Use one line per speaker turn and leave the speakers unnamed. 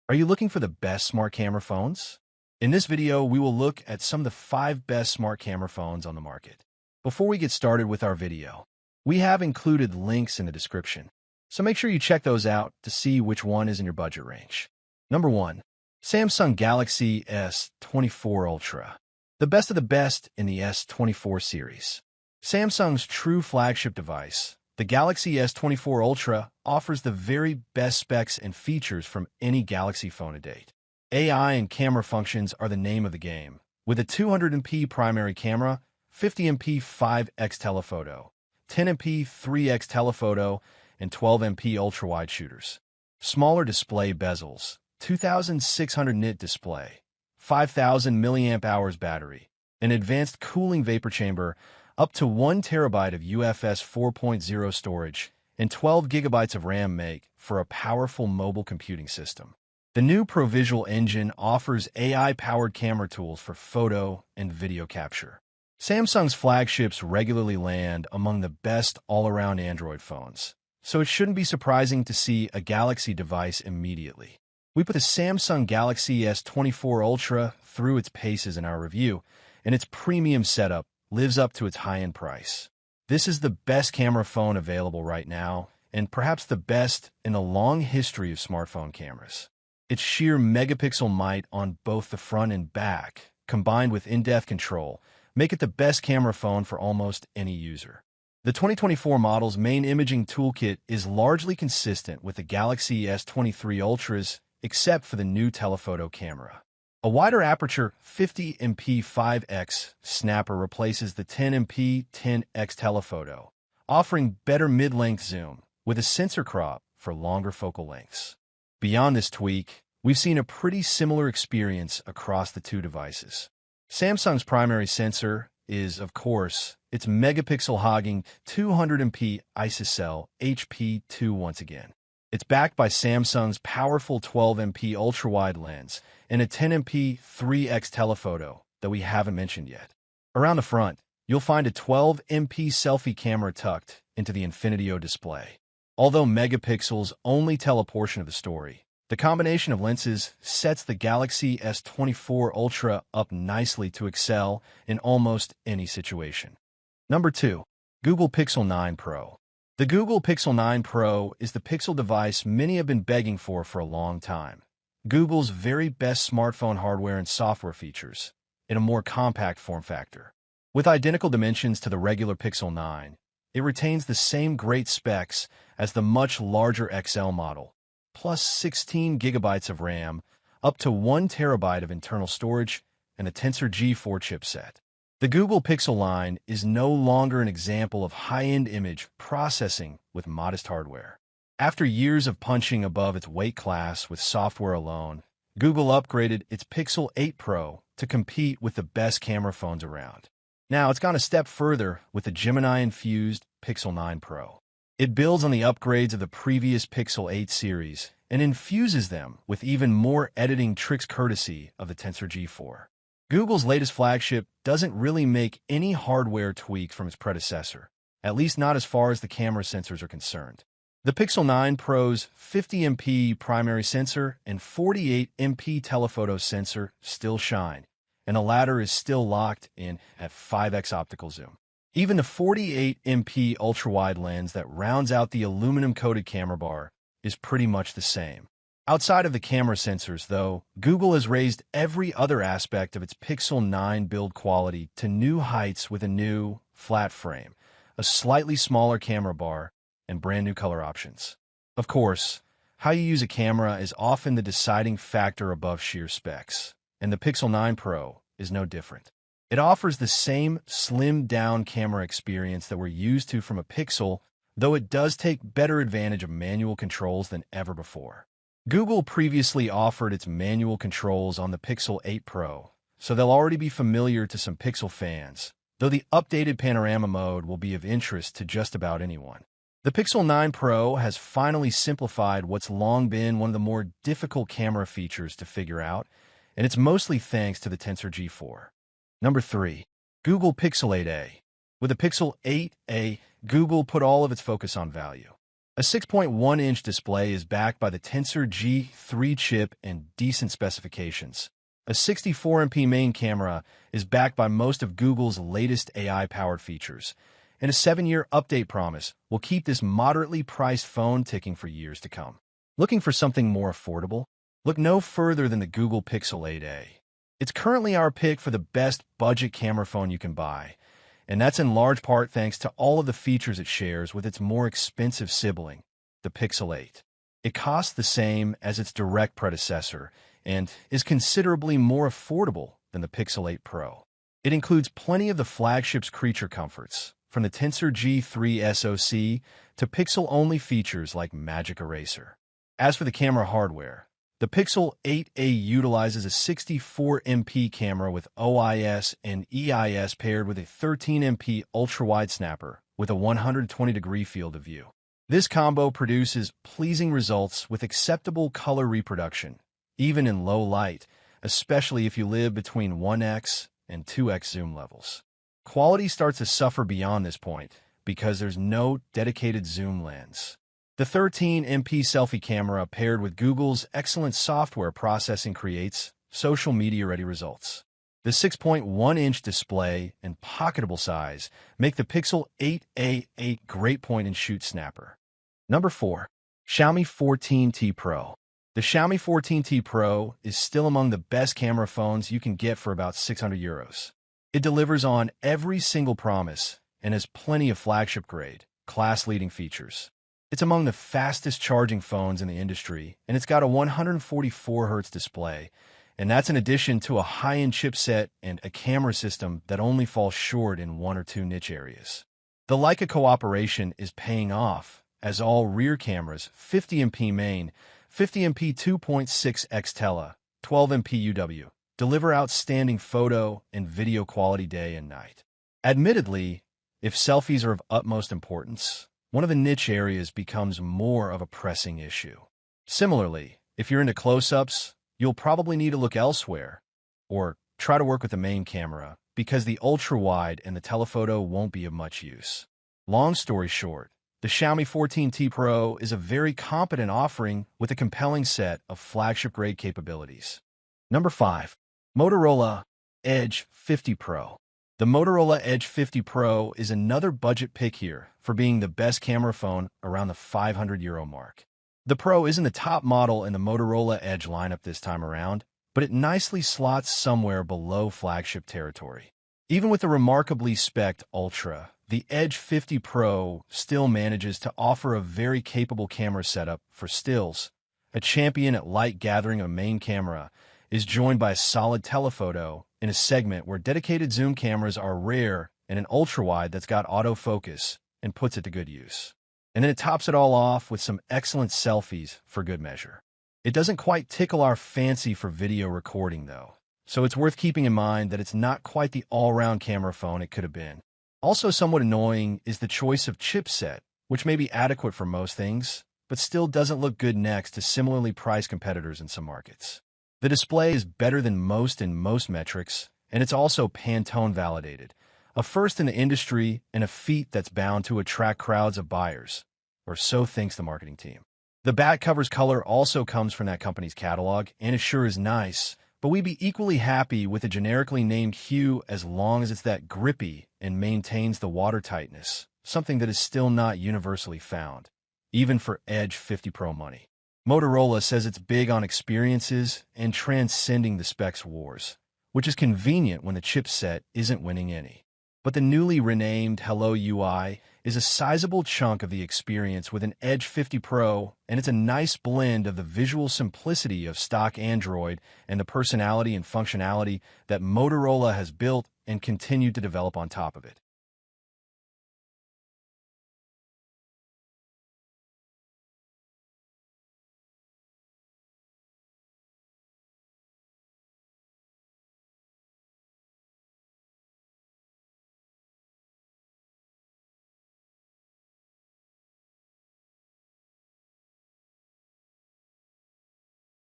Are you looking for the best smart camera phones? In this video, we will look at some of the 5 best smart camera phones on the market. Before we get started with our video, we have included links in the description, so make sure you check those out to see which one is in your budget range. Number 1. Samsung Galaxy S24 Ultra. The best of the best in the S24 series. Samsung's true flagship device, the Galaxy S24 Ultra, offers the very best specs and features from any Galaxy phone to date. AI and camera functions are the name of the game, with a 200MP primary camera, 50MP 5x telephoto, 10MP 3x telephoto, and 12MP ultra-wide shooters. Smaller display bezels, 2600 nit display, 5000 mAh battery, an advanced cooling vapor chamber, up to 1 TB of UFS 4.0 storage, and 12 GB of RAM make for a powerful mobile computing system. The new ProVisual engine offers AI-powered camera tools for photo and video capture. Samsung's flagships regularly land among the best all-around Android phones, so it shouldn't be surprising to see a Galaxy device immediately. We put the Samsung Galaxy S24 Ultra through its paces in our review, and its premium setup lives up to its high-end price. This is the best camera phone available right now, and perhaps the best in a long history of smartphone cameras. Its sheer megapixel might on both the front and back, combined with in-depth control, make it the best camera phone for almost any user. The 2024 model's main imaging toolkit is largely consistent with the Galaxy S23 Ultra's, except for the new telephoto camera. A wider aperture 50MP 5x snapper replaces the 10MP 10x telephoto, offering better mid-length zoom with a sensor crop for longer focal lengths. Beyond this tweak, we've seen a pretty similar experience across the two devices. Samsung's primary sensor is, of course, its megapixel-hogging 200MP ISOCELL HP2 once again. It's backed by Samsung's powerful 12MP ultra-wide lens and a 10MP 3x telephoto that we haven't mentioned yet. Around the front, you'll find a 12MP selfie camera tucked into the Infinity-O display. Although megapixels only tell a portion of the story, the combination of lenses sets the Galaxy S24 Ultra up nicely to excel in almost any situation. Number 2. Google Pixel 9 Pro. The Google Pixel 9 Pro is the Pixel device many have been begging for a long time. Google's very best smartphone hardware and software features in a more compact form factor. With identical dimensions to the regular Pixel 9, it retains the same great specs as the much larger XL model, plus 16 GB of RAM, up to 1 TB of internal storage, and a Tensor G4 chipset. The Google Pixel line is no longer an example of high-end image processing with modest hardware. After years of punching above its weight class with software alone, Google upgraded its Pixel 8 Pro to compete with the best camera phones around. Now it's gone a step further with the Gemini-infused Pixel 9 Pro. It builds on the upgrades of the previous Pixel 8 series and infuses them with even more editing tricks courtesy of the Tensor G4. Google's latest flagship doesn't really make any hardware tweaks from its predecessor, at least not as far as the camera sensors are concerned. The Pixel 9 Pro's 50MP primary sensor and 48MP telephoto sensor still shine, and the latter is still locked in at 5x optical zoom. Even the 48MP ultra-wide lens that rounds out the aluminum-coated camera bar is pretty much the same. Outside of the camera sensors, though, Google has raised every other aspect of its Pixel 9 build quality to new heights with a new, flat frame, a slightly smaller camera bar, and brand new color options. Of course, how you use a camera is often the deciding factor above sheer specs, and the Pixel 9 Pro is no different. It offers the same slimmed-down camera experience that we're used to from a Pixel, though it does take better advantage of manual controls than ever before. Google previously offered its manual controls on the Pixel 8 Pro, so they'll already be familiar to some Pixel fans, though the updated panorama mode will be of interest to just about anyone. The Pixel 9 Pro has finally simplified what's long been one of the more difficult camera features to figure out, and it's mostly thanks to the Tensor G4. Number 3. Google Pixel 8a. With the Pixel 8a, Google put all of its focus on value. A 6.1-inch display is backed by the Tensor G3 chip and decent specifications. A 64MP main camera is backed by most of Google's latest AI-powered features, and a 7-year update promise will keep this moderately priced phone ticking for years to come. Looking for something more affordable? Look no further than the Google Pixel 8a. It's currently our pick for the best budget camera phone you can buy, and that's in large part thanks to all of the features it shares with its more expensive sibling, the Pixel 8. It costs the same as its direct predecessor and is considerably more affordable than the Pixel 8 Pro. It includes plenty of the flagship's creature comforts, from the Tensor G3 SoC to Pixel-only features like Magic Eraser. As for the camera hardware, the Pixel 8a utilizes a 64MP camera with OIS and EIS paired with a 13MP ultra-wide snapper with a 120-degree field of view. This combo produces pleasing results with acceptable color reproduction, even in low light, especially if you live between 1x and 2x zoom levels. Quality starts to suffer beyond this point because there's no dedicated zoom lens. The 13MP selfie camera paired with Google's excellent software processing creates social media-ready results. The 6.1-inch display and pocketable size make the Pixel 8a a great point-and-shoot snapper. Number 4. Xiaomi 14T Pro. The Xiaomi 14T Pro is still among the best camera phones you can get for about €600. It delivers on every single promise and has plenty of flagship-grade, class-leading features. It's among the fastest charging phones in the industry, and it's got a 144Hz display, and that's in addition to a high-end chipset and a camera system that only falls short in one or two niche areas. The Leica cooperation is paying off, as all rear cameras, 50MP main, 50MP 2.6x tele, 12MP UW, deliver outstanding photo and video quality day and night. Admittedly, if selfies are of utmost importance, one of the niche areas becomes more of a pressing issue. Similarly, if you're into close-ups, you'll probably need to look elsewhere, or try to work with the main camera, because the ultra-wide and the telephoto won't be of much use. Long story short, the Xiaomi 14T Pro is a very competent offering with a compelling set of flagship-grade capabilities. Number 5. Motorola Edge 50 Pro. The Motorola Edge 50 Pro is another budget pick here for being the best camera phone around the €500 mark. The Pro isn't the top model in the Motorola Edge lineup this time around, but it nicely slots somewhere below flagship territory. Even with the remarkably spec'd Ultra, the Edge 50 Pro still manages to offer a very capable camera setup for stills. A champion at light gathering a main camera is joined by a solid telephoto in a segment where dedicated zoom cameras are rare and an ultra-wide that's got autofocus and puts it to good use. And then it tops it all off with some excellent selfies for good measure. It doesn't quite tickle our fancy for video recording, though, so it's worth keeping in mind that it's not quite the all-round camera phone it could have been. Also somewhat annoying is the choice of chipset, which may be adequate for most things, but still doesn't look good next to similarly priced competitors in some markets. The display is better than most in most metrics, and it's also Pantone validated, a first in the industry and a feat that's bound to attract crowds of buyers, or so thinks the marketing team. The back cover's color also comes from that company's catalog, and it sure is nice, but we'd be equally happy with a generically named hue as long as it's that grippy and maintains the water tightness, something that is still not universally found, even for Edge 50 Pro money. Motorola says it's big on experiences and transcending the specs wars, which is convenient when the chipset isn't winning any. But the newly renamed Hello UI is a sizable chunk of the experience with an Edge 50 Pro, and it's a nice blend of the visual simplicity of stock Android and the personality and functionality that Motorola has built and continued to develop on top of it.